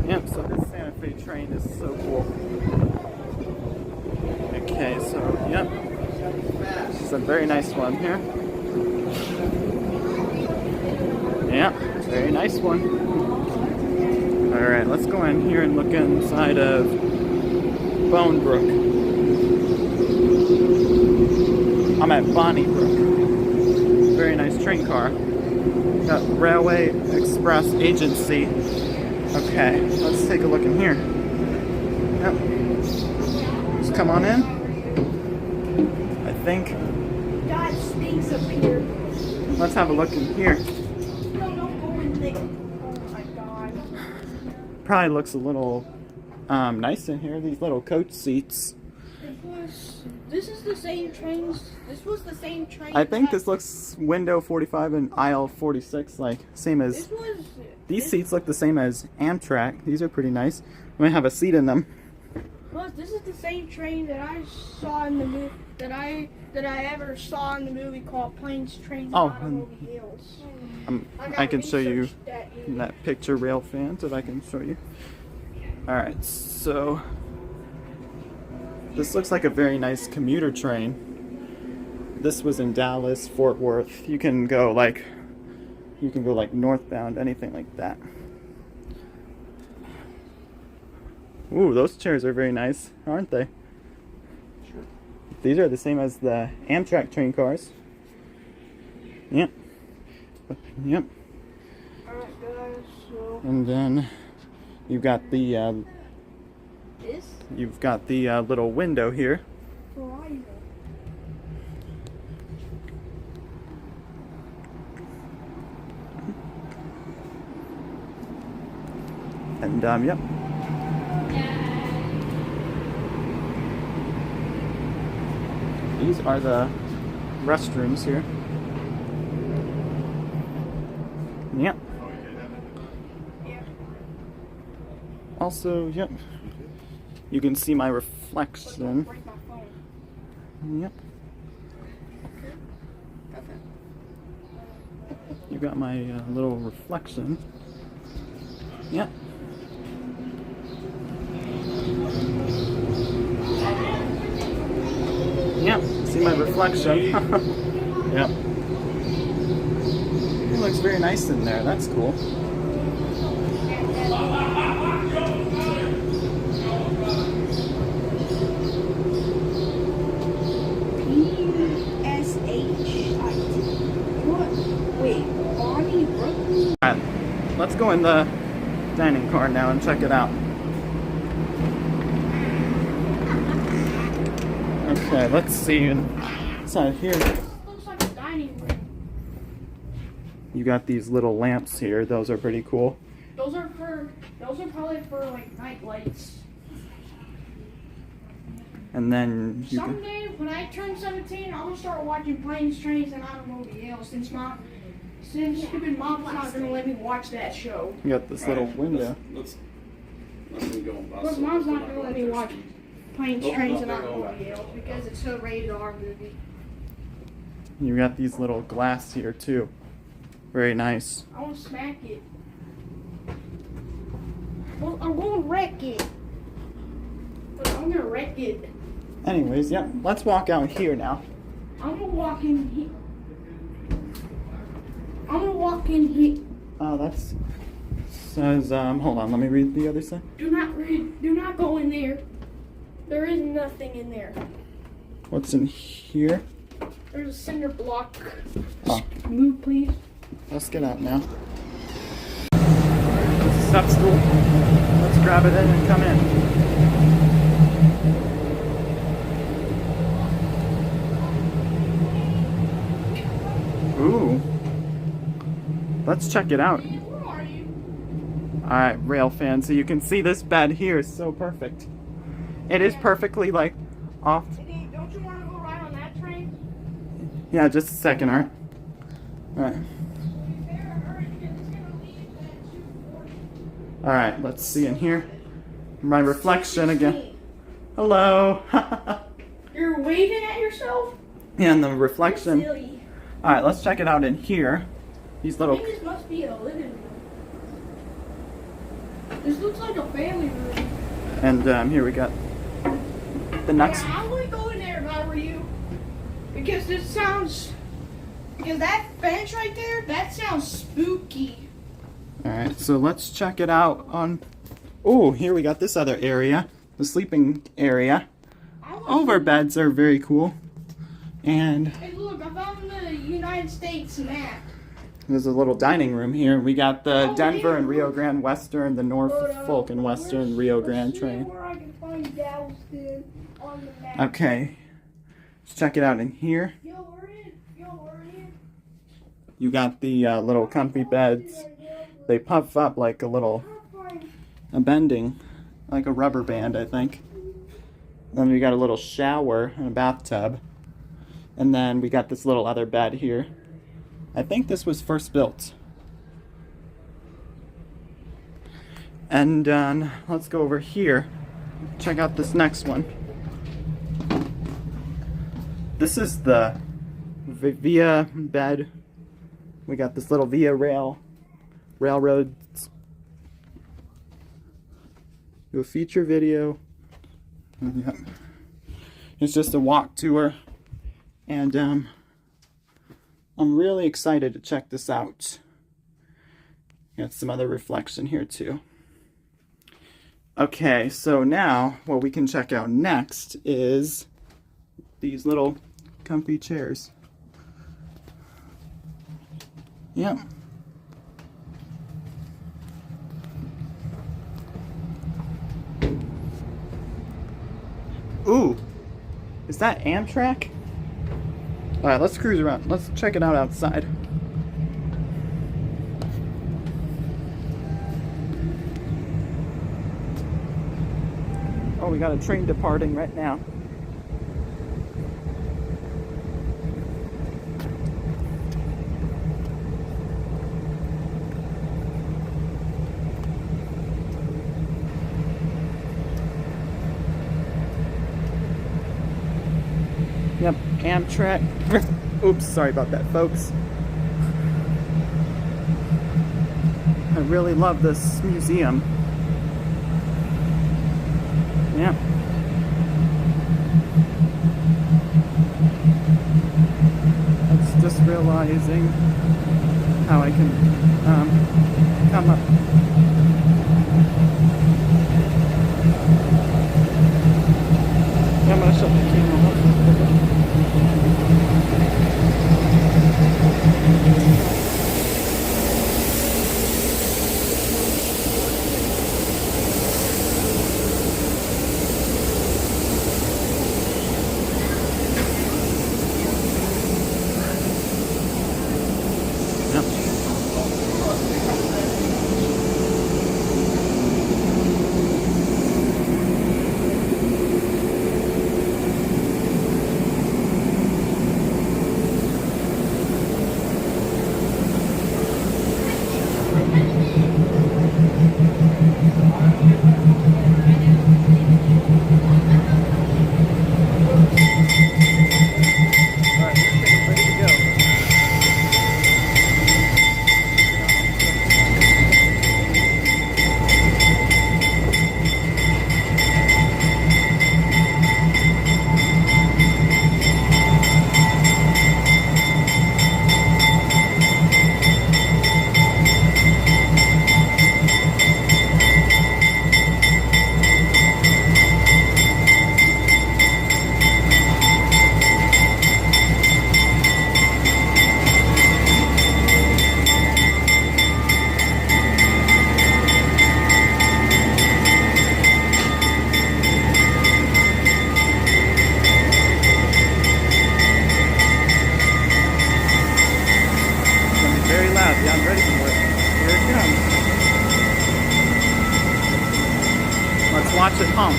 Yep, so this Santa Fe train is so cool. Okay, so, yep. It's a very nice one here. Yeah, very nice one. Alright, let's go in here and look inside of Bone Brook. I'm at Bonnybrook. Very nice train car. Got Railway Express Agency. Okay, let's take a look in here. Yep. Just come on in. I think. God stinks up here. Let's have a look in here. No, don't go in there. Oh my God. Probably looks a little nice in here. These little coach seats. This is the same trains. This was the same train. I think this looks window 45 and aisle 46, like same as. These seats look the same as Amtrak. These are pretty nice. I'm gonna have a seat in them. Plus, this is the same train that I saw in the movie that I ever saw in the movie called Planes, Trains, and Automobiles. I can show you that picture, rail fans, if I can show you. All right, so this looks like a very nice commuter train. This was in Dallas, Fort Worth. You can go like northbound, anything like that. Ooh, those chairs are very nice, aren't they? Sure. These are the same as the Amtrak train cars. Yep. Yep. Alright guys, so And then you've got the this? You've got the little window here. And yep. These are the restrooms here. Yep. Also, yep. You can see my reflection. Yep. You got my little reflection. Yep. Yep, see my reflection. Yep. It looks very nice in there, that's cool. Alright, let's go in the dining car now and check it out. Okay, let's see inside here. Looks like a dining room. You got these little lamps here. Those are pretty cool. Those are probably for like night lights. And then you someday when I turn 17, I'm gonna start watching Planes, Trains, and Automobiles since stupid mom's not gonna let me watch that show. You got this little window. Let's But mom's not gonna let me watch Planes, Trains, and Automobiles because it's a rated R movie. You got these little glass here too. Very nice. I wanna smack it. Well, I'm gonna wreck it. But I'm gonna wreck it. Anyways, yep. Let's walk out here now. I'm gonna walk in here. I'm gonna walk in here. Oh, that's says hold on, let me read the other side. Do not go in there. There is nothing in there. What's in here? There's a cinder block. Oh. Move, please. Let's get out now. This is step stool. Let's grab it in and come in. Ooh. Let's check it out. Where are you? Alright, rail fan, so you can see this bed here is so perfect. It is perfectly like off. Hey, don't you want to go ride on that train? Yeah, just a second, alright. Alright. Alright, let's see in here. My reflection again. Hello. You're waving at yourself? Yeah, and the reflection. You're silly. Alright, let's check it out in here. These I little. think this must be a living room. This looks like a family room. And here we got the next. Yeah, I would go in there if I were you. Because because that bench right there, that sounds spooky. Alright, so let's check it out on... Oh, here we got this other area. The sleeping area. All of our beds are very cool. And hey, look, I found the United States map. there's a little dining room here. We got the Denver and Rio Grande Western, the Norfolk and Western Rio Grande train. Where I can find Galveston on the map. Okay, let's check it out in here. Yo, we're in. You got the little comfy beds. They puff up like a bending, like a rubber band, I think. Then we got a little shower and a bathtub. And then we got this little other bed here. I think this was first built. And let's go over here. Check out this next one. This is the Via bed. We got this little Via railroads. Do a feature video. Yep. It's just a walk tour. And I'm really excited to check this out. Got some other reflection here too. Okay, so now what we can check out next is these little comfy chairs. Yep. Ooh, is that Amtrak? Alright, let's cruise around. Let's check it out outside. Oh, we got a train departing right now. Yep, Amtrak. Oops, sorry about that, folks. I really love this museum. Yeah. It's just realizing how I can come up. I'm gonna shut the camera off. Yeah, I'm ready for it. Here it comes. Let's watch it honk.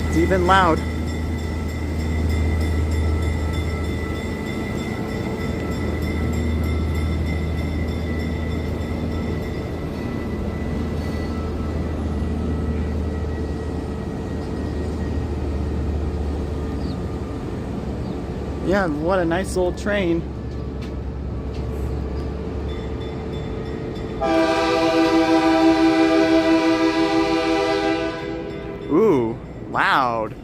It's even loud. Yeah, what a nice old train. Ooh, loud.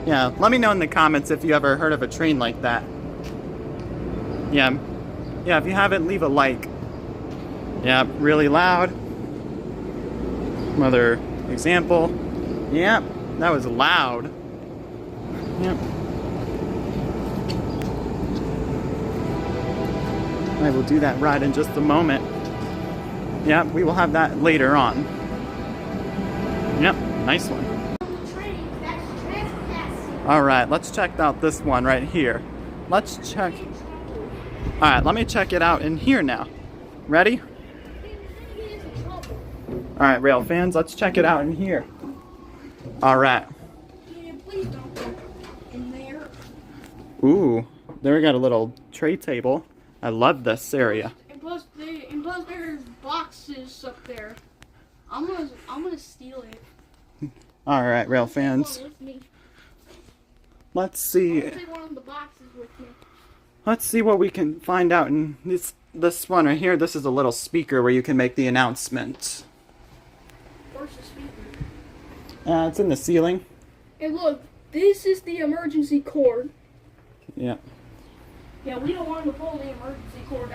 Yeah, let me know in the comments if you ever heard of a train like that. Yeah, if you haven't, leave a like. Yeah, really loud. Another example. Yeah, that was loud. Yep. I will do that ride in just a moment. Yeah, we will have that later on. Yep, nice one. Alright, let's check out this one right here. Let's check. Alright, let me check it out in here now. Ready? Alright, rail fans, let's check it out in here. Alright. Ooh, there we got a little tray table. I love this area. And plus there's boxes up there. I'm gonna steal it. Alright, rail fans. Let's see. I'll take one of the boxes with me. Let's see what we can find out in this one right here. This is a little speaker where you can make the announcement. Where's the speaker? It's in the ceiling. And look, this is the emergency cord. Yeah. Yeah, we don't want to pull the emergency cord.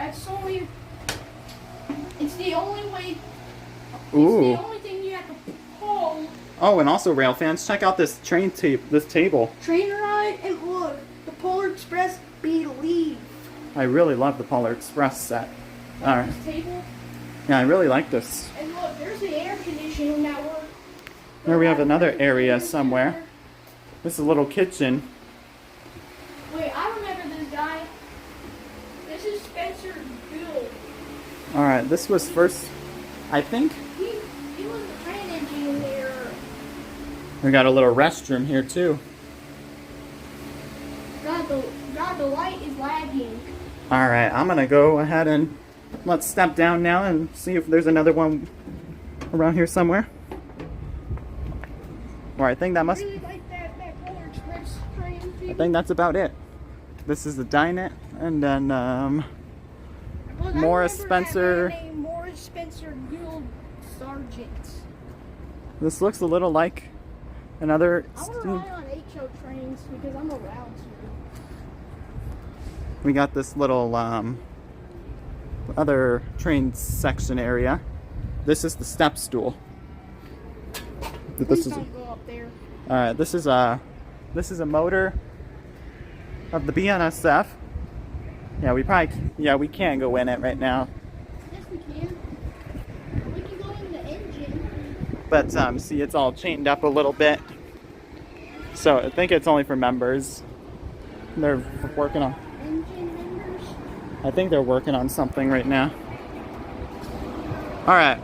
It's the only way. Ooh. It's the only thing you have to pull. Oh, and also rail fans, check out this this table. Train ride, and look, the Polar Express Believe. I really love the Polar Express set. Alright. This table. Yeah, I really like this. And look, there's the air conditioning that works. There we have another area somewhere. This is a little kitchen. Wait, I remember this guy. This is Spencer Gould. Alright, this was first, I think. He was the train engineer. We got a little restroom here too. God, the light is lagging. Alright, I'm gonna go ahead and let's step down now and see if there's another one around here somewhere. Alright, I think that must. I really like that Polar Express train. I think that's about it. This is the dinette, and then Morris Spencer. Morris Spencer Guild Sergeant. This looks a little like another. I want to ride on HO trains because I'm allowed to. We got this little other train section area. This is the step stool. Please don't go up there. All right. This is a motor of the BNSF. Yeah, we can't go in it right now. Yes, we can. We can go in the engine. But see, it's all chained up a little bit. So I think it's only for members. They're working on. Engine members. I think they're working on something right now. All right.